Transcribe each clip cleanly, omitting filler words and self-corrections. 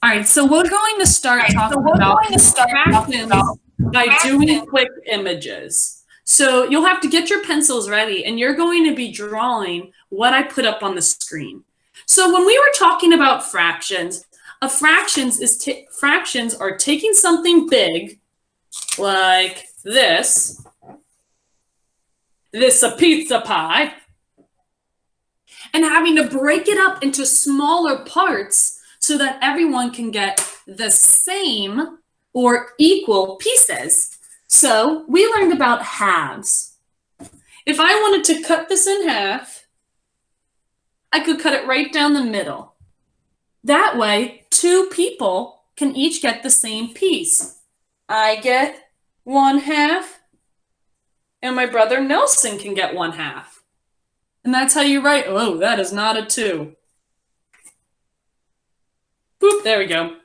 All right, so we're going to start talking about fractions by doing quick images. So you'll have to get your pencils ready and you're going to be drawing what I put up on the screen. So when we were talking about fractions, fractions are taking something big like this a pizza pie, and having to break it up into smaller parts so that everyone can get the same or equal pieces. So we learned about halves. If I wanted to cut this in half, I could cut it right down the middle. That way, two people can each get the same piece. I get 1/2, and my brother Nelson can get 1/2. And that's how you write, oh, that is not a 2. Boop, there we go.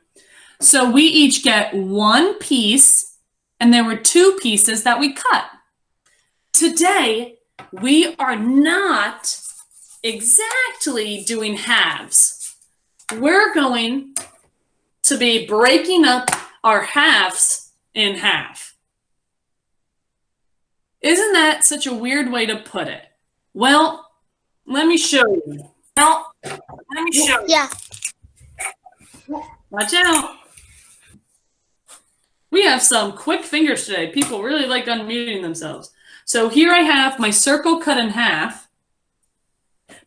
So we each get one piece, and there were 2 pieces that we cut. Today, we are not exactly doing halves. We're going to be breaking up our halves in half. Isn't that such a weird way to put it? Well, let me show you. Yeah. Watch out. We have some quick fingers today. People really like unmuting themselves. So here I have my circle cut in half.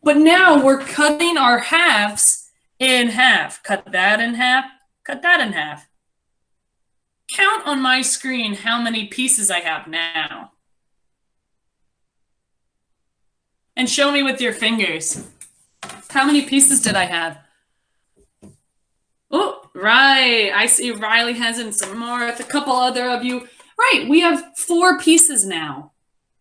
But now we're cutting our halves in half. Cut that in half. Cut that in half. Count on my screen how many pieces I have now. And show me with your fingers. How many pieces did I have? Oh, right. I see Riley has in some more. A couple other of you. Right, we have 4 pieces now.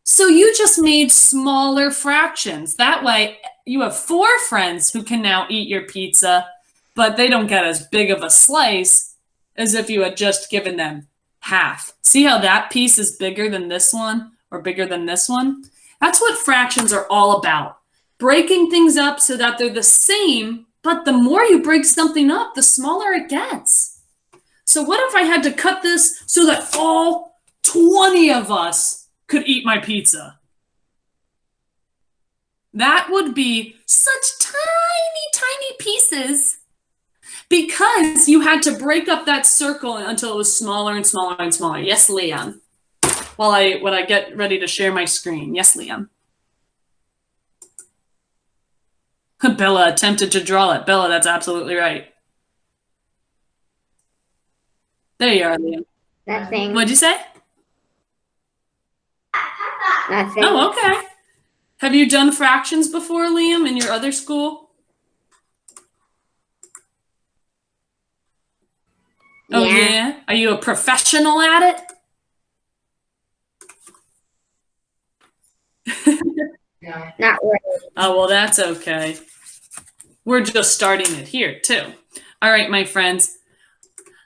So you just made smaller fractions. That way, you have 4 friends who can now eat your pizza, but they don't get as big of a slice as if you had just given them half. See how that piece is bigger than this one or bigger than this one? That's what fractions are all about. Breaking things up so that they're the same, but the more you break something up, the smaller it gets. So what if I had to cut this so that all 20 of us could eat my pizza? That would be such tiny, tiny pieces because you had to break up that circle until it was smaller and smaller and smaller. Yes, Liam. When I get ready to share my screen. Yes, Liam. Bella attempted to draw it. Bella, that's absolutely right. There you are, Liam. Nothing. What'd you say? Nothing. Oh, okay. Have you done fractions before, Liam, in your other school? Oh, yeah? Are you a professional at it? No. Not really. Oh, well, that's okay. We're just starting it here, too. All right, my friends.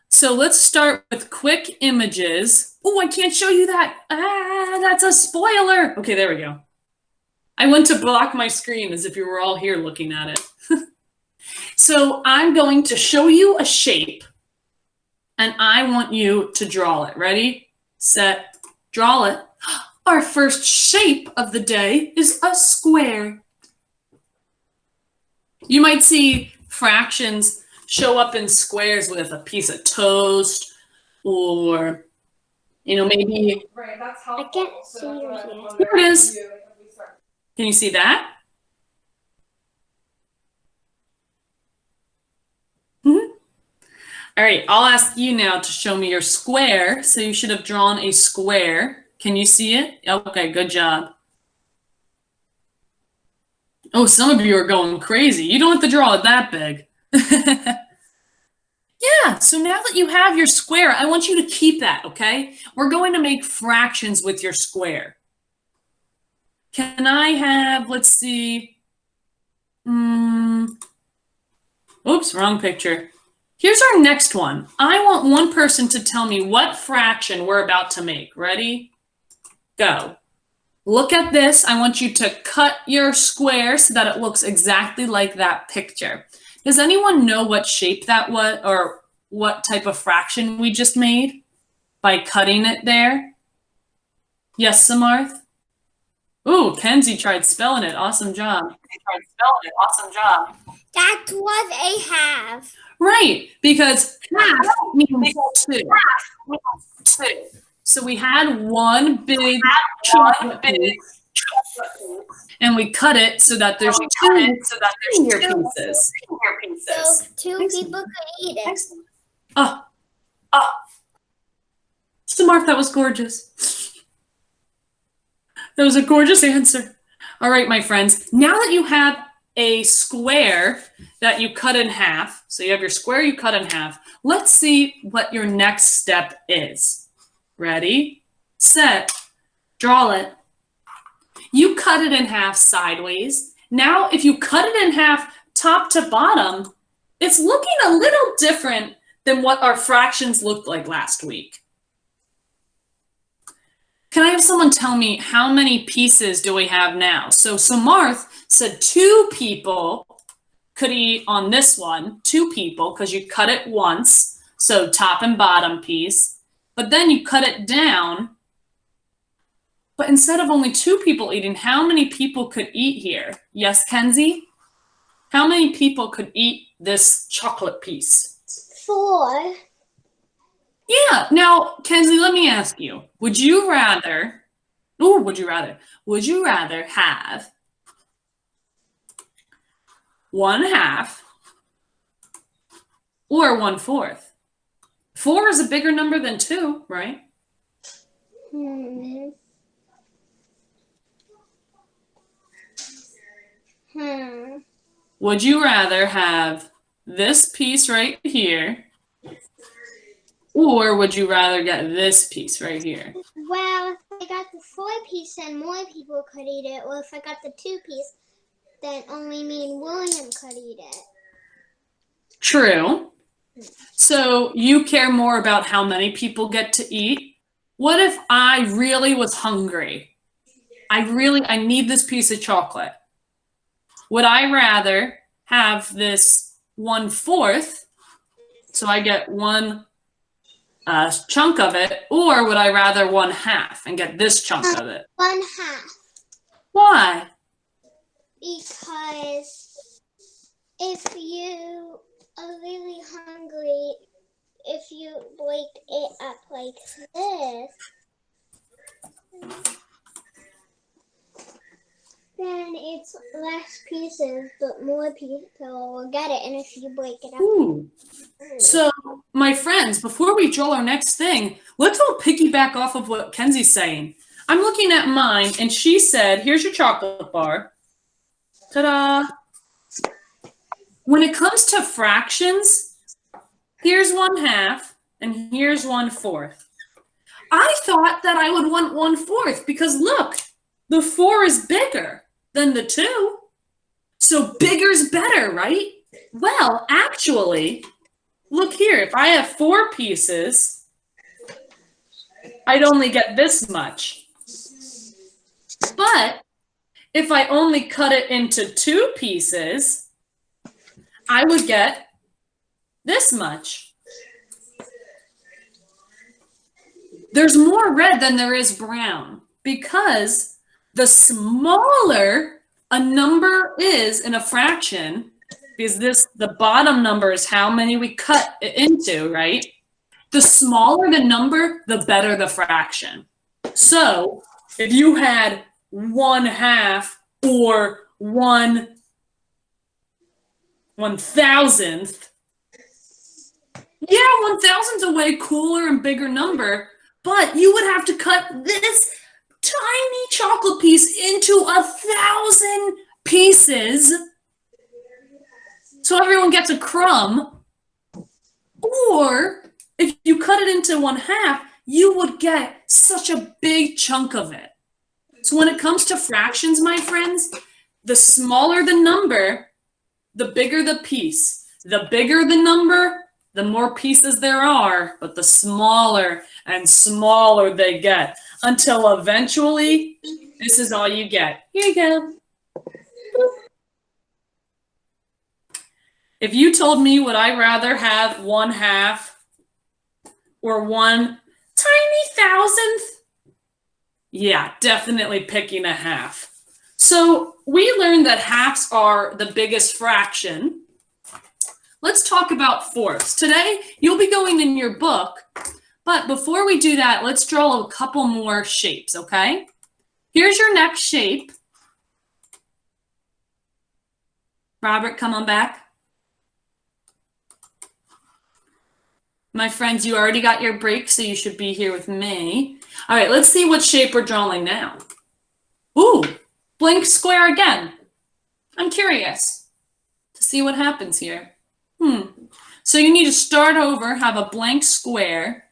So let's start with quick images. Oh, I can't show you that. That's a spoiler. Okay, there we go. I went to block my screen as if you were all here looking at it. So I'm going to show you a shape, and I want you to draw it. Ready, set, draw it. Our first shape of the day is a square. You might see fractions show up in squares with a piece of toast or, maybe. Right, that's how I can't see yours yet. Here it is. Can you see that? All right, I'll ask you now to show me your square. So you should have drawn a square. Can you see it? Okay, good job. Oh, some of you are going crazy. You don't have to draw it that big. Yeah, so now that you have your square, I want you to keep that, okay? We're going to make fractions with your square. Can I have, let's see. Oops, wrong picture. Here's our next one. I want one person to tell me what fraction we're about to make. Ready? Go. Look at this. I want you to cut your square so that it looks exactly like that picture. Does anyone know what shape that was or what type of fraction we just made by cutting it there? Yes, Samarth? Ooh, Kenzie tried spelling it. Awesome job. That was a half. Right, because half means two. So we had one big chocolate piece, and we cut it so that there's two senior pieces. So two people could eat it. Oh, so Mark, that was gorgeous. That was a gorgeous answer. All right, my friends, now that you have a square that you cut in half, so you have your square you cut in half, let's see what your next step is. Ready, set, draw it. You cut it in half sideways. Now, if you cut it in half top to bottom, it's looking a little different than what our fractions looked like last week. Can I have someone tell me how many pieces do we have now? So Samarth said 2 people could eat on this one, 2 people, because you cut it once, so top and bottom piece, but then you cut it down. But instead of only 2 people eating, how many people could eat here? Yes, Kenzie? How many people could eat this chocolate piece? 4. Yeah. Now, Kenzie, let me ask you, would you rather have 1/2 or 1/4? 4 is a bigger number than 2, right? Would you rather have this piece right here, or would you rather get this piece right here? Well, if I got the 4 piece, then more people could eat it. Or if I got the 2 piece, then only me and William could eat it. True. So you care more about how many people get to eat? What if I really was hungry? I need this piece of chocolate. Would I rather have this 1/4, so I get one chunk of it, or would I rather 1/2 and get this chunk of it? 1/2. Why? Because if you are really hungry, if you break it up like this, then it's less pieces, but more people will get it. And if you break it up. Ooh. So, my friends, before we draw our next thing, let's all piggyback off of what Kenzie's saying. I'm looking at mine, and she said, here's your chocolate bar. Ta-da! When it comes to fractions, here's 1/2, and here's 1/4. I thought that I would want 1/4 because look, the 4 is bigger than the 2. So bigger's better, right? Well, actually, look here. If I have 4 pieces, I'd only get this much. But if I only cut it into 2 pieces, I would get this much. There's more red than there is brown because the smaller a number is in a fraction, because the bottom number is how many we cut it into, right? The smaller the number, the better the fraction. So if you had 1/2 or 1/1000th, yeah, 1,000's a way cooler and bigger number, but you would have to cut this tiny chocolate piece into 1,000 pieces so everyone gets a crumb. Or if you cut it into 1/2, you would get such a big chunk of it. So when it comes to fractions, my friends, the smaller the number, the bigger the piece. The bigger the number, the more pieces there are, but the smaller and smaller they get until eventually this is all you get. Here you go. If you told me would I rather have 1/2 or 1/10,000th, yeah, definitely picking 1/2. So we learned that halves are the biggest fraction. Let's talk about fourths. Today, you'll be going in your book, but before we do that, let's draw a couple more shapes, okay? Here's your next shape. Robert, come on back. My friends, you already got your break, so you should be here with me. All right, let's see what shape we're drawing now. Ooh, blank square again. I'm curious to see what happens here. So you need to start over, have a blank square.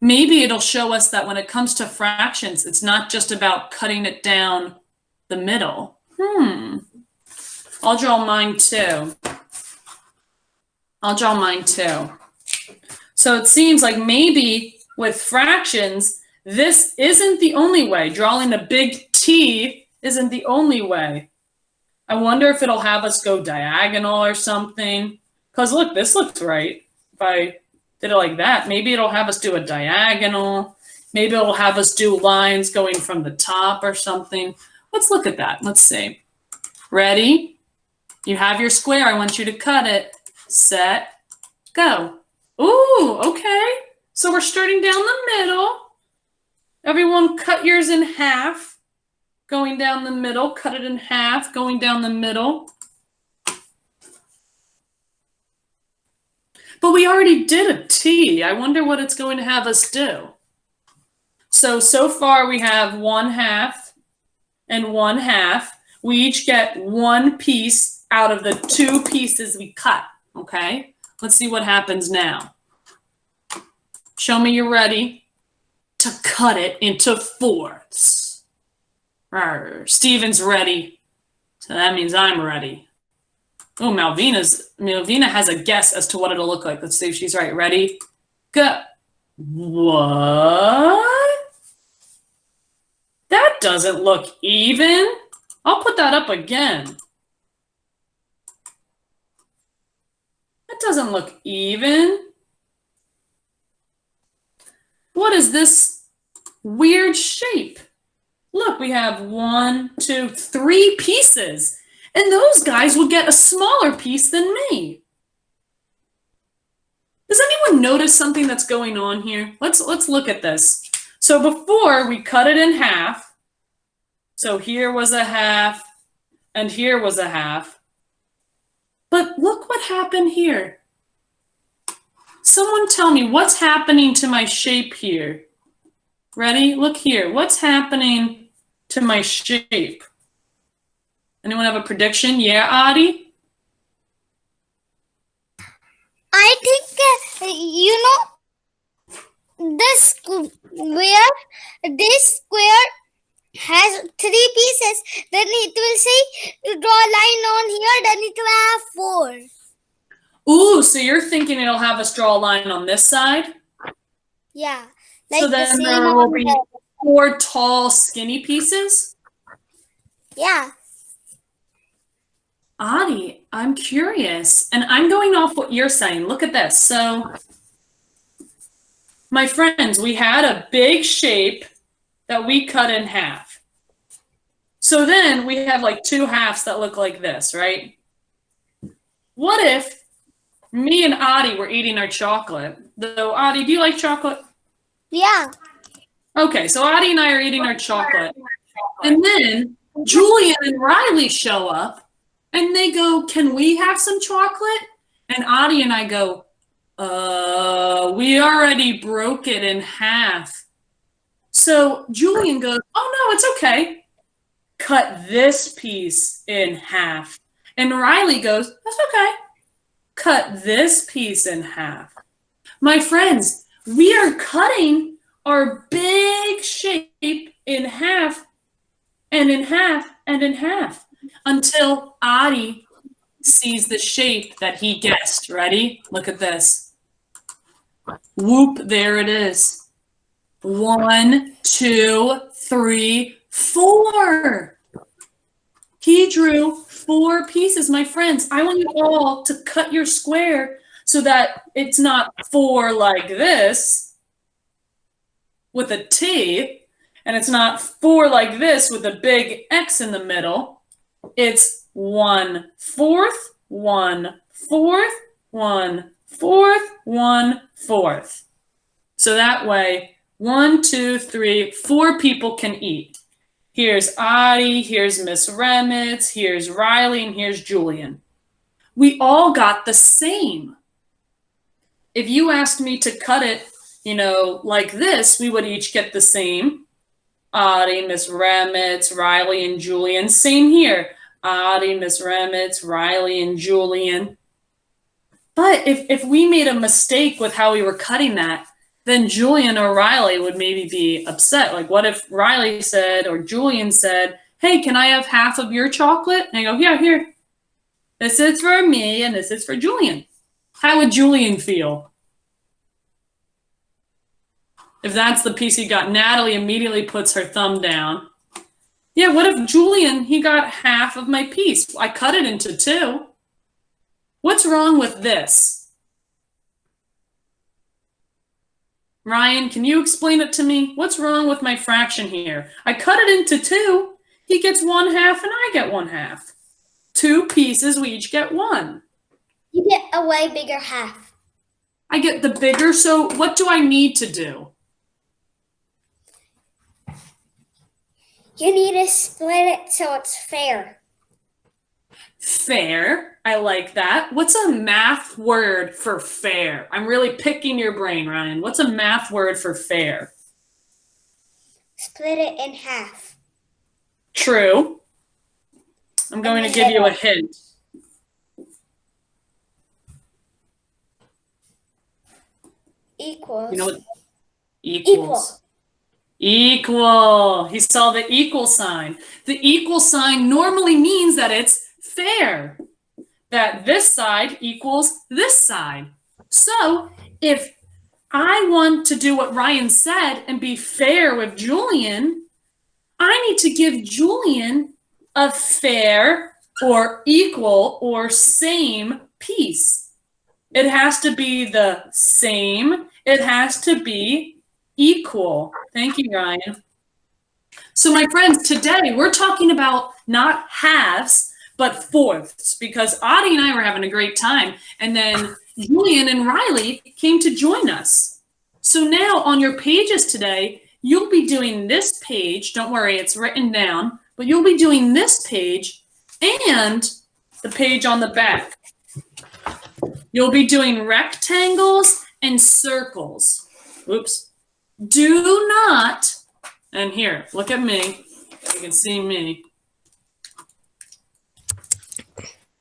Maybe it'll show us that when it comes to fractions, it's not just about cutting it down the middle. I'll draw mine too. So it seems like maybe with fractions, this isn't the only way. Drawing a big T isn't the only way. I wonder if it'll have us go diagonal or something. Because look, this looks right. If I did it like that, maybe it'll have us do a diagonal. Maybe it'll have us do lines going from the top or something. Let's look at that. Let's see. Ready? You have your square. I want you to cut it. Set, go. Ooh, okay. So we're starting down the middle. Everyone cut yours in half. Going down the middle, cut it in half, going down the middle. But we already did a T. I wonder what it's going to have us do. So far we have 1/2 and 1/2. We each get one piece out of the 2 pieces we cut, okay? Let's see what happens now. Show me you're ready to cut it into fourths. Steven's ready, so that means I'm ready. Oh, Malvina has a guess as to what it'll look like. Let's see if she's right. Ready? Go. What? That doesn't look even. I'll put that up again. That doesn't look even. What is this weird shape? Look, we have 1, 2, 3 pieces, and those guys will get a smaller piece than me. Does anyone notice something that's going on here? Let's look at this. So before we cut it in half, so here was a half, and here was a half. But look what happened here. Someone tell me what's happening to my shape here. Ready? Look here. What's happening to my shape? Anyone have a prediction? Yeah, Adi? I think, this square has 3 pieces. Then it will say, draw a line on here, then it will have 4. Ooh, so you're thinking it'll have us draw a line on this side? Yeah. So then there will be 4 tall, skinny pieces? Yeah. Adi, I'm curious, and I'm going off what you're saying. Look at this. So, my friends, we had a big shape that we cut in half. So then we have like 2 halves that look like this, right? What if me and Adi were eating our chocolate? Though, Adi, do you like chocolate? Yeah. Okay, so Adi and I are eating our chocolate. And then Julian and Riley show up and they go, "Can we have some chocolate?" And Adi and I go, we already broke it in half. So Julian goes, "Oh no, it's okay. Cut this piece in half." And Riley goes, "That's okay. Cut this piece in half." My friends, we are cutting our big shape in half and in half and in half until Adi sees the shape that he guessed. Ready? Look at this. Whoop, there it is. 1, 2, 3, 4. He drew 4 pieces. My friends, I want you all to cut your square so that it's not 4 like this with a T, and it's not 4 like this with a big X in the middle. It's 1/4, 1/4, 1/4, 1/4. So that way, 1, 2, 3, 4 people can eat. Here's Audie, here's Miss Remitz, here's Riley, and here's Julian. We all got the same. If you asked me to cut it, like this, we would each get the same. Audie, Miss Remitz, Riley, and Julian. Same here. Audie, Miss Remitz, Riley, and Julian. But if we made a mistake with how we were cutting that, then Julian or Riley would maybe be upset. Like, what if Riley said or Julian said, hey, can I have half of your chocolate? And I go, yeah, here. This is for me and this is for Julian. How would Julian feel? If that's the piece he got, Natalie immediately puts her thumb down. Yeah, what if Julian, he got half of my piece? I cut it into 2. What's wrong with this? Ryan, can you explain it to me? What's wrong with my fraction here? I cut it into 2. He gets 1/2 and I get 1/2. 2 pieces, we each get 1. You get a way bigger half. I get the bigger, so what do I need to do? You need to split it so it's fair. Fair. I like that. What's a math word for fair? I'm really picking your brain, Ryan. What's a math word for fair? Split it in half. True. I'm going to give you a hint. Equals. You know what? Equals. Equal. He saw the equal sign. The equal sign normally means that it's fair. That this side equals this side. So if I want to do what Ryan said and be fair with Julian, I need to give Julian a fair or equal or same piece. It has to be the same. It has to be equal. Thank you, Ryan. So my friends, today we're talking about not halves, but fourths, because Audie and I were having a great time. And then Julian and Riley came to join us. So now on your pages today, you'll be doing this page. Don't worry, it's written down. But you'll be doing this page and the page on the back. You'll be doing rectangles and circles. Oops. Do not, and here, look at me. You can see me.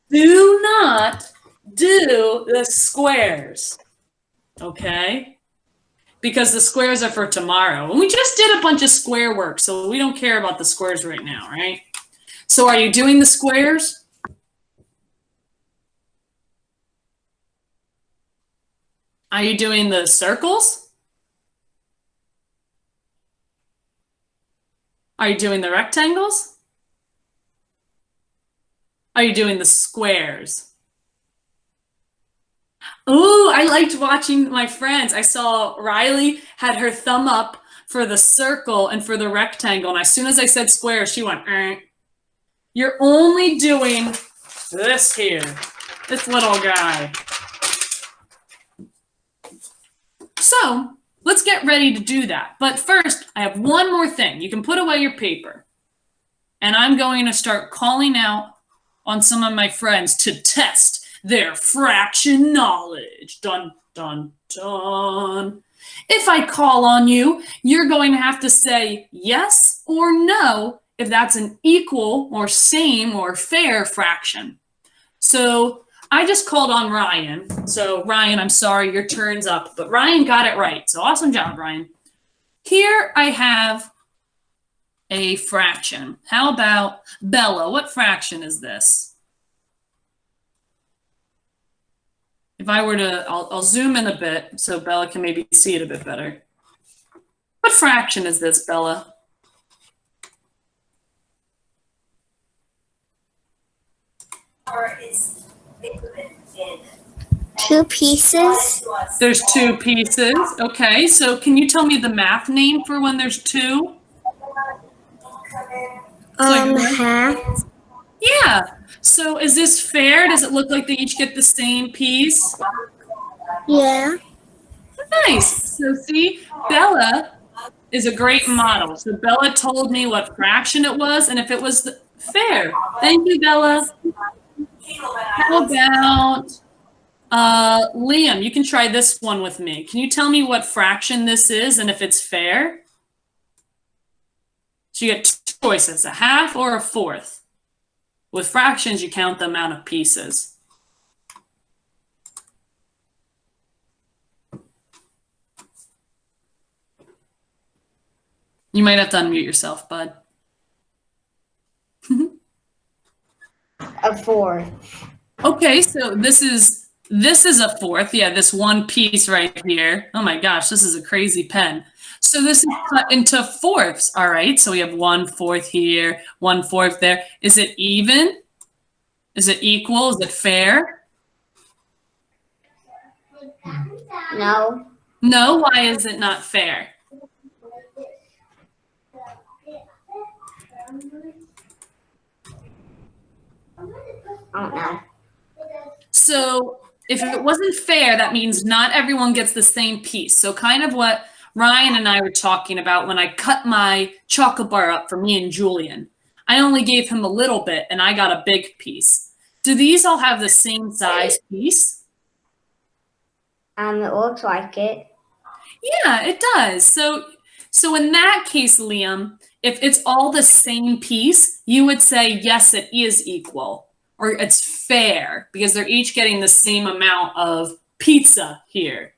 Do not do the squares, okay? Because the squares are for tomorrow. And we just did a bunch of square work, so we don't care about the squares right now, right? So are you doing the squares? Are you doing the circles? Are you doing the rectangles? Are you doing the squares? Oh, I liked watching my friends. I saw Riley had her thumb up for the circle and for the rectangle. And as soon as I said square, she went, You're only doing this here, this little guy. So let's get ready to do that. But first, I have one more thing. You can put away your paper. And I'm going to start calling out on some of my friends to test their fraction knowledge. Dun, dun, dun. If I call on you, you're going to have to say yes or no if that's an equal or same or fair fraction. So I just called on Ryan. So Ryan, I'm sorry, your turn's up. But Ryan got it right. So awesome job, Ryan. Here I have a fraction. How about Bella? What fraction is this? If I were to, I'll zoom in a bit so Bella can maybe see it a bit better. What fraction is this, Bella? Two pieces. There's 2 pieces. Okay, so can you tell me the math name for when there's 2? Half. Yeah. So is this fair? Does it look like they each get the same piece? Yeah. Nice. So see, Bella is a great model. So Bella told me what fraction it was and if it was fair. Thank you, Bella. How about Liam? You can try this one with me. Can you tell me what fraction this is and if it's fair? So you get 2 choices, a half or a fourth. With fractions, you count the amount of pieces. You might have to unmute yourself, bud. A fourth. Okay, so this is a fourth. Yeah, this one piece right here. Oh my gosh, this is a crazy pen. So this is cut into fourths. All right, so we have 1/4 here, 1/4 there. Is it even? Is it equal? Is it fair? No. No, why is it not fair? I don't know. So if it wasn't fair, that means not everyone gets the same piece. So kind of what Ryan and I were talking about when I cut my chocolate bar up for me and Julian. I only gave him a little bit and I got a big piece. Do these all have the same size piece? It looks like it. Yeah, it does. So in that case, Liam, if it's all the same piece, you would say, yes, it is equal or it's fair because they're each getting the same amount of pizza here.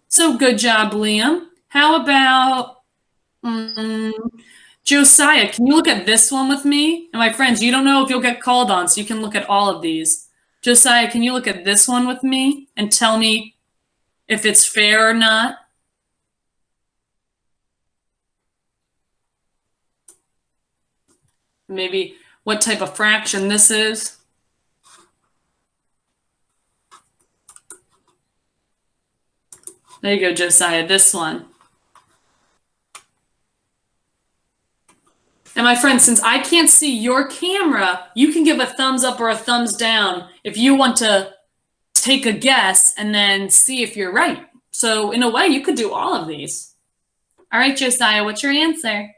So good job, Liam. How about Josiah? Can you look at this one with me? And my friends, you don't know if you'll get called on, so you can look at all of these. Josiah, can you look at this one with me and tell me if it's fair or not? Maybe what type of fraction this is. There you go, Josiah, this one. And my friend, since I can't see your camera, you can give a thumbs up or a thumbs down if you want to take a guess and then see if you're right. So in a way, you could do all of these. All right, Josiah, what's your answer?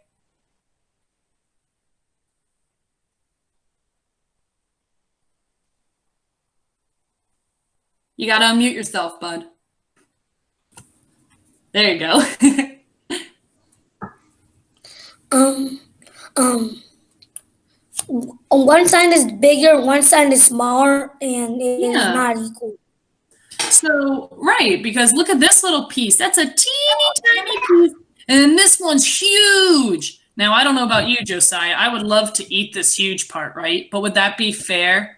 You got to unmute yourself, bud. There you go. One side is bigger, one side is smaller, and it is Yeah. not equal. So, right, because look at this little piece. That's a teeny tiny piece. And then this one's huge. Now, I don't know about you, Josiah. I would love to eat this huge part, right? But would that be fair?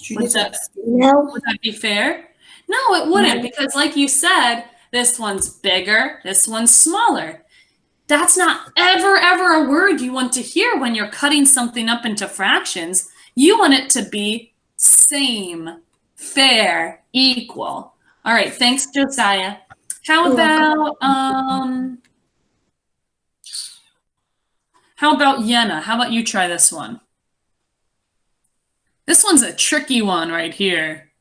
Would No. that be fair? No, it wouldn't, because like you said, this one's bigger, this one's smaller. That's not ever a word you want to hear when you're cutting something up into fractions. You want it to be same, fair, equal. All right, thanks, Josiah. How about Yenna? How about you try this one? This one's a tricky one right here.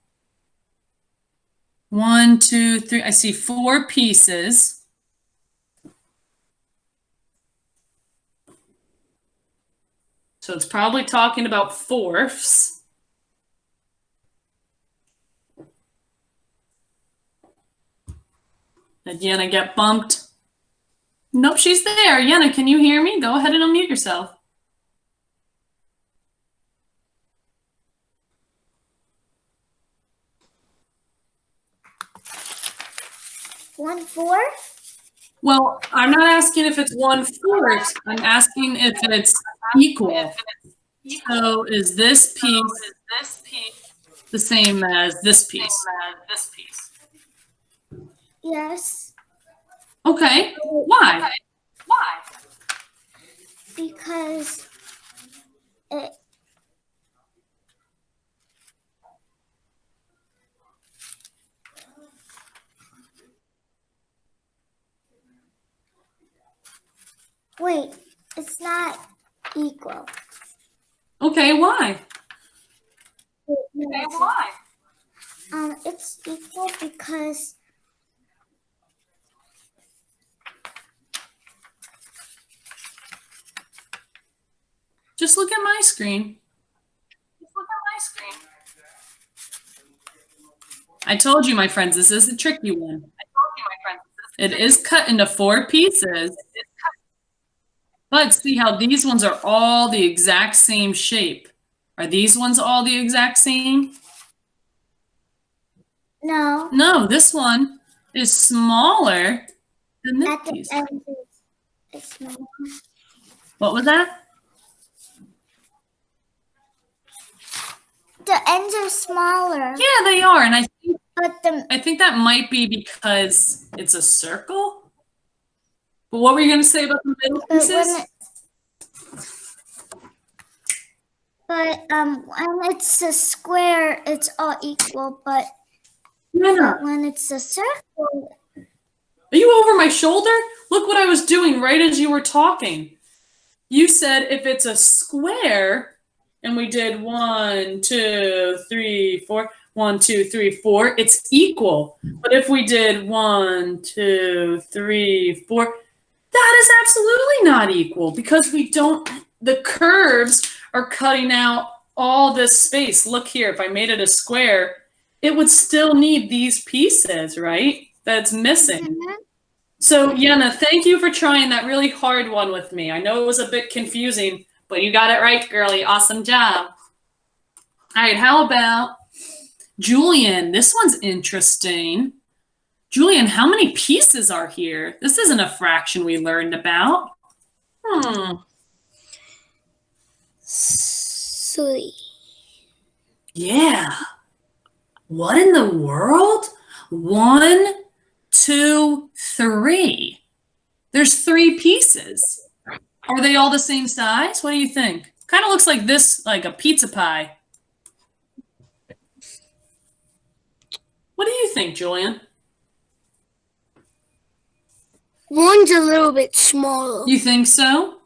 1, 2, 3. I see 4 pieces. So it's probably talking about fourths. Did Yenna get bumped? Nope, she's there. Yenna, can you hear me? Go ahead and unmute yourself. 1/4. Well, I'm not asking if it's 1/4. I'm asking if it's equal. So is this piece the same as this piece? Yes. Okay. Why? because it wait, it's not equal. Okay, why? Okay, Why? It's equal because Just look at my screen. I told you, my friends, this is a tricky one. It is cut into 4 pieces. But see how these ones are all the exact same shape. Are these ones all the exact same? no. No, this one is smaller than this At the piece. end, it's smaller. What was that? The ends are smaller, Yeah, they are. And but the I think that might be because it's a circle. But what were you going to say about the middle but pieces? when it's a square, it's all equal. But Jenna, when it's a circle, are you over my shoulder? Look what I was doing right as you were talking. You said if it's a square, and we did 1, 2, 3, 4, 1, 2, 3, 4, it's equal. But if we did 1, 2, 3, 4, that is absolutely not equal because we don't, the curves are cutting out all this space. Look here, if I made it a square, it would still need these pieces, right? That's missing. So, Yenna, thank you for trying that really hard one with me. I know it was a bit confusing, but you got it right, girlie. Awesome job. All right, how about Julian? This one's interesting. Julian, how many pieces are here? This isn't a fraction we learned about. 3. Yeah. What in the world? 1, 2, 3. There's 3 pieces. Are they all the same size? What do you think? Kind of looks like this, like a pizza pie. What do you think, Julian? One's a little bit smaller. You think so?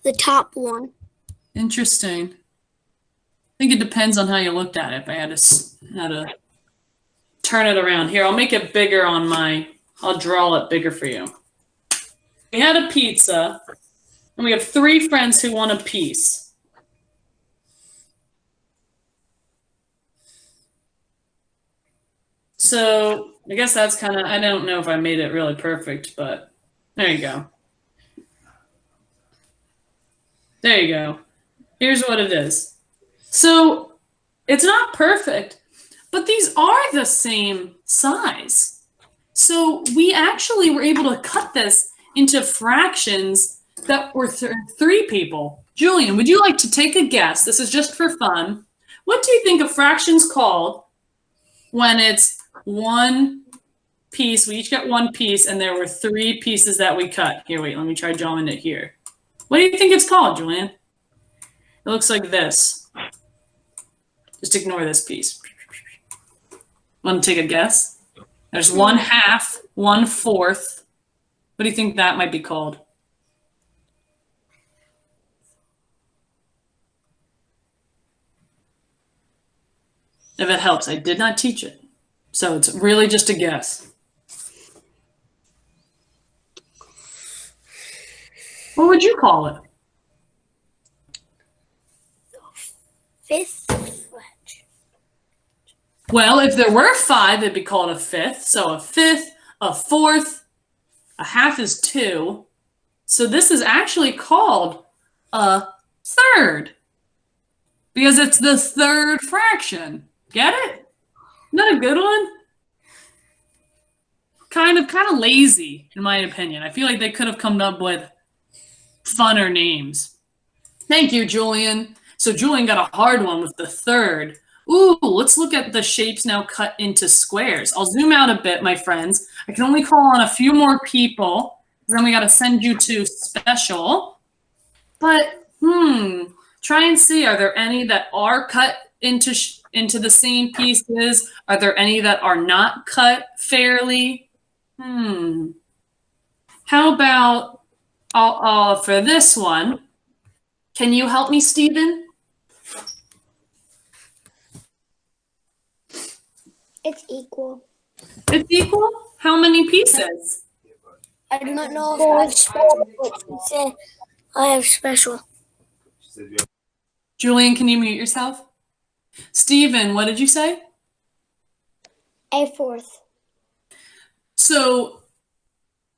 The top one. Interesting. I think it depends on how you looked at it. If I had to turn it around. Here, I'll make it bigger on I'll draw it bigger for you. We had a pizza, and we have 3 friends who want a piece. So I guess that's kind of, I don't know if I made it really perfect, but there you go. There you go. Here's what it is. So it's not perfect, but these are the same size. So we actually were able to cut this into fractions that were 3 people. Julian, would you like to take a guess? This is just for fun. What do you think a fraction's called when it's 1 piece? We each get 1 piece, and there were 3 pieces that we cut. Here, wait, let me try drawing it here. What do you think it's called, Julian? It looks like this. Just ignore this piece. Want to take a guess? There's 1/2, 1/4. What do you think that might be called? If it helps, I did not teach it. So it's really just a guess. What would you call it? 5th fraction. Well, if there were 5, it'd be called a 5th. So a 5th, a 4th, a 1/2 is 2. So this is actually called a 3rd because it's the 3rd fraction. Get it? Isn't that a good one? Kind of lazy, in my opinion. I feel like they could have come up with funner names. Thank you, Julian. So Julian got a hard one with the 3rd. Ooh, let's look at the shapes now cut into squares. I'll zoom out a bit, my friends. I can only call on a few more people, then we got to send you to special. But, try and see, are there any that are cut into the same pieces? Are there any that are not cut fairly? How about, for this one, can you help me, Stephen? It's equal. It's equal? How many pieces? I do not know if I have special, but she said I have special. Julian, can you mute yourself? Stephen, what did you say? A fourth. So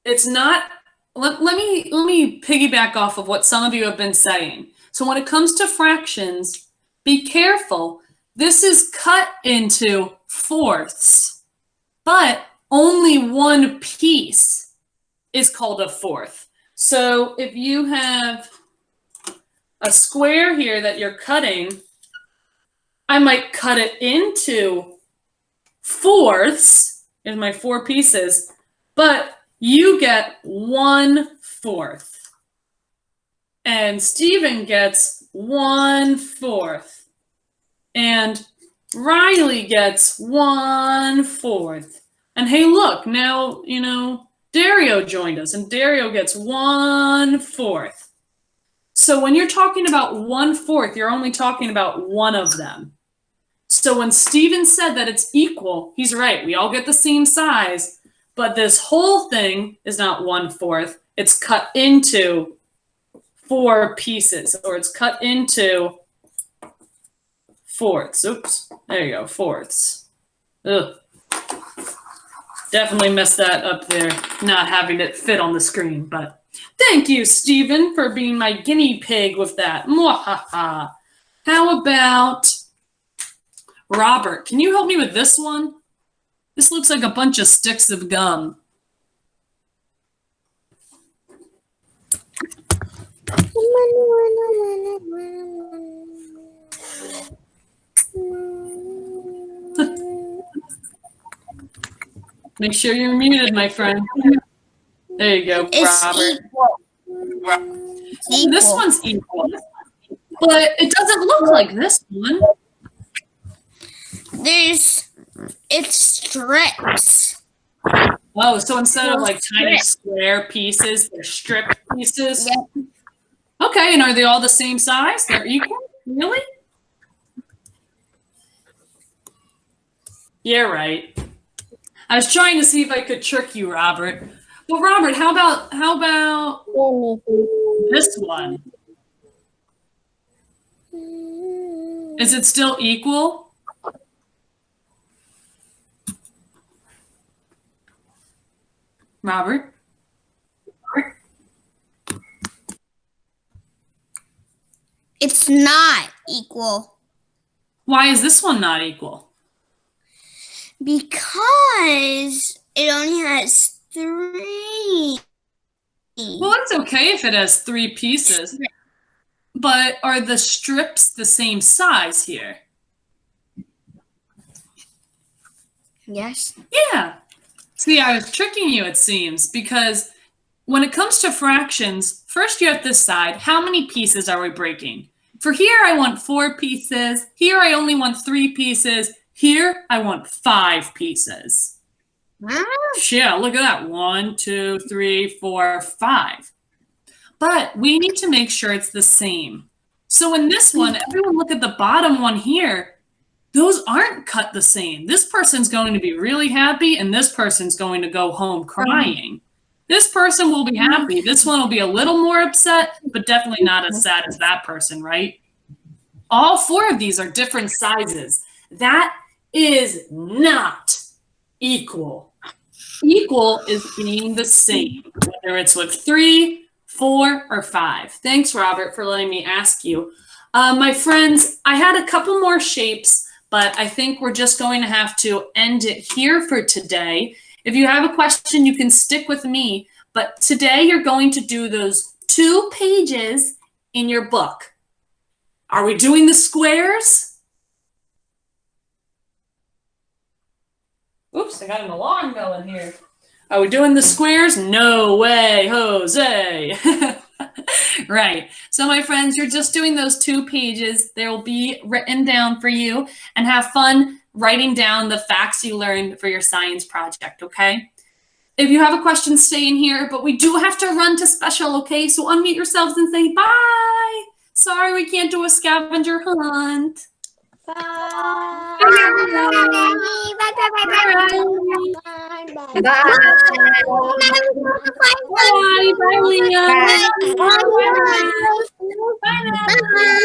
it's not, let me piggyback off of what some of you have been saying. So when it comes to fractions, be careful. This is cut into fourths, but only one piece is called a fourth. So if you have a square here that you're cutting, I might cut it into fourths. Here's my 4 pieces, but you get 1/4. And Stephen gets 1/4. And Riley gets 1/4. And hey, look, now, Dario joined us, and Dario gets 1/4. So when you're talking about 1/4, you're only talking about one of them. So when Stephen said that it's equal, he's right. We all get the same size, but this whole thing is not 1/4. It's cut into 4 pieces, or it's cut into fourths. Oops, there you go, fourths. Ugh. Definitely messed that up there, not having it fit on the screen, but thank you, Stephen, for being my guinea pig with that. Mwahaha. How about Robert? Can you help me with this one? This looks like a bunch of sticks of gum. Make sure you're muted, my friend. There you go, Robert. Equal. This one's equal, but it doesn't look like this one. It's strips. Oh, so instead of Well, like tiny square pieces, they're stripped pieces? Yep. Okay, and are they all the same size? They're equal? Really? Yeah, right. I was trying to see if I could trick you, Robert. But Robert, how about this one? Is it still equal? Robert? It's not equal Why is this one not equal? because it only has 3. Well, it's okay if it has 3 pieces. But are the strips the same size here? Yes. Yeah. See, I was tricking you, it seems, because when it comes to fractions, first you have to decide how many pieces are we breaking. For here, I want 4 pieces. Here, I only want 3 pieces. Here, I want 5 pieces. Yeah, look at that. 1, 2, 3, 4, 5. But we need to make sure it's the same. So in this one, everyone look at the bottom one here. Those aren't cut the same. This person's going to be really happy, and this person's going to go home crying. This person will be happy. This one will be a little more upset, but definitely not as sad as that person, right? All 4 of these are different sizes. That is not equal. Equal is being the same, whether it's with 3, 4, or 5. Thanks, Robert, for letting me ask you. My friends, I had a couple more shapes, but I think we're just going to have to end it here for today. If you have a question, you can stick with me. But today you're going to do those 2 pages in your book. Are we doing the squares? Oops, I got an alarm going here. Are we doing the squares? No way, Jose. Right. So my friends, you're just doing those 2 pages. They'll be written down for you, and have fun writing down the facts you learned for your science project, okay? If you have a question, stay in here, but we do have to run to special, okay? So unmute yourselves and say bye. Sorry, we can't do a scavenger hunt. Bye. Bye. Bye, Leah. Bye now.